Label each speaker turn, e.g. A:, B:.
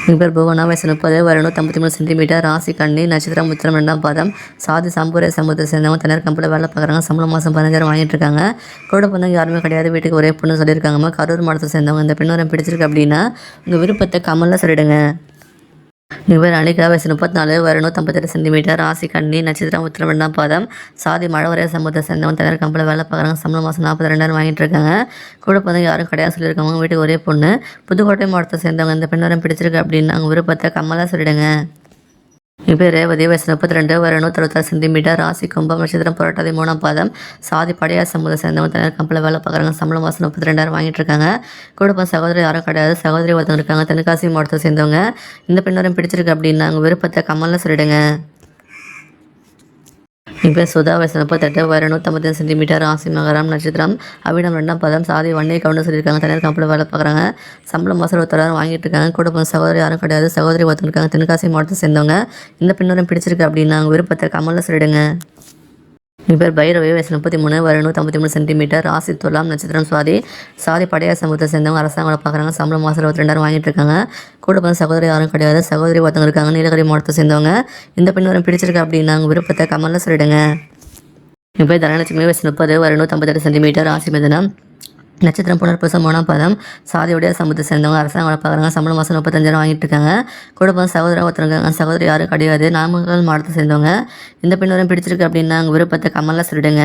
A: எங்கள் பேர் புவனா, வயசு 30, வருடம் 153 சென்டிமீட்டர், ராசி கன்னி, நட்சத்திரம் உத்திரம் 2ஆம் பாதம், சாதி சம்பூரிய சமூகத்தை சேர்ந்தவங்க, தனியார் கம்பெனியில் வேலை பார்க்குறாங்க. சம்பளம் மாதம் 15,000 வாங்கிட்டு இருக்காங்க. கூட பிறந்தவங்க யாருமே கிடையாது. வீட்டுக்கு ஒரே பொண்ணு சொல்லியிருக்காங்கம்மா. கரூர் மாவட்டத்தை சேர்ந்தவங்க. இந்த பெண்ணு பிடிச்சிருக்கு அப்படின்னா உங்கள் விருப்பத்தை கமலில் சொல்லிடுங்க. இவர் அனிகா, வயசு 34, வருடம் 158 சென்டிமீட்டர், ராசி கன்னி, நட்சத்திரம் உத்திரம் 2ஆம் பாதம், சாதி மழவரைய சமூகத்தை சேர்ந்தவங்க, தனியார் கம்பெனியில் வேலை பார்க்குறாங்க. சம்பளம் மாதம் 42,000 வாங்கிட்டு இருக்காங்க. கூட பிறந்தவங்க யாரும் கிடையாது சொல்லியிருக்காங்க. வீட்டுக்கு ஒரே பொண்ணு. புதுக்கோட்டை மாவட்டத்தை சேர்ந்தவங்க. இந்த பெண்ணு பிடிச்சிருக்கு அப்படின்னு அவங்க விருப்பத்தை கமலாக சொல்லிடுங்க. இவர் ரேவதி, வயசு 32, வருடம் 166 சென்டிமீட்டர், ராசி கும்பம், நட்சத்திரம் புரட்டாதி 3ஆம் பாதம், சாதி படையார் சமூகத்தை சேர்ந்தவங்க, தனியார் கம்பெனியில் வேலை பார்க்குறாங்க. சம்பளம் மாதம் 32,000 வாங்கிட்டு இருக்காங்க. கூட சகோதரி யாரும் கிடையாது. சகோதரி ஒருத்தவங்க இருக்காங்க. தென்காசி மாவட்டத்தை சேர்ந்தவங்க. இந்த பெண்ணோரம் பிடிச்சிருக்கு அப்படின்னா அவங்க விருப்பத்தை கமலில் சொல்லிடுங்க. இப்போ சுதா, வயசு 38, வருடம் 155 சென்டிமீட்டர், ராசி மகரம், நட்சத்திரம் அவிடம் 2ஆம் பாதம், சாதி வன்னியை கவுண்டர் சொல்லியிருக்காங்க. தனியார் கம்பெனியில் வேலை பார்க்குறாங்க. சம்பளம் மாதம் 21,000 வாங்கிட்டு இருக்காங்க. கூட சகோதரி யாரும் கிடையாது. சகோதரி ஒருத்தவங்க இருக்காங்க. தென்காசி மாவட்டத்தை சேர்ந்தவங்க. இந்த பெண்ணோரம் பிடிச்சிருக்கு அப்படின்னா அவங்க விருப்பத்தை கமலில் சொல்லிடுங்க. என் பேர் பைரவி, வயசு 33, வருடம் 153 சென்டிமீட்டர், ராசி துலாம், நட்சத்திரம் சுவாதி, சாதி படையார் சமூகத்தை சேர்ந்தவங்க. அரசாங்க வேலை பார்க்குறாங்க. சம்பளம் மாதம் 22,000 வாங்கிட்டு இருக்காங்க. கூட சகோதரி யாரும் கிடையாது. சகோதரி ஒருத்தவங்க இருக்காங்க. நீலகிரி மாவட்டத்தை சேர்ந்தவங்க. இந்த பெண்ணோரம் பிடிச்சிருக்கு அப்படின்னா அவங்க விருப்பத்தை கமலில் சொல்லிடுங்க. என் பேர் தனலட்சுமி, வயசு 30, வருடம் 158 சென்டிமீட்டர், ராசி மிதுனம், நட்சத்திரம் புனர்பூசம் 3ஆம் பாதம், சாதியுடைய சமூகத்தை சேர்ந்தவங்க. அரசாங்க வேலை பார்க்குறாங்க. சம்பளம் மாதம் 35,000 வாங்கிட்டு இருக்காங்க. கூட சகோதரி ஒருத்தருக்காங்க. சகோதரி யாரும் கிடையாது. நாமக்கல் மாவட்டத்தை சேர்ந்தவங்க. இந்த பெண்ணோரம் பிடிச்சிருக்கு அப்படின்னா அவங்க விருப்பத்தை கமலில் சொல்லிடுங்க.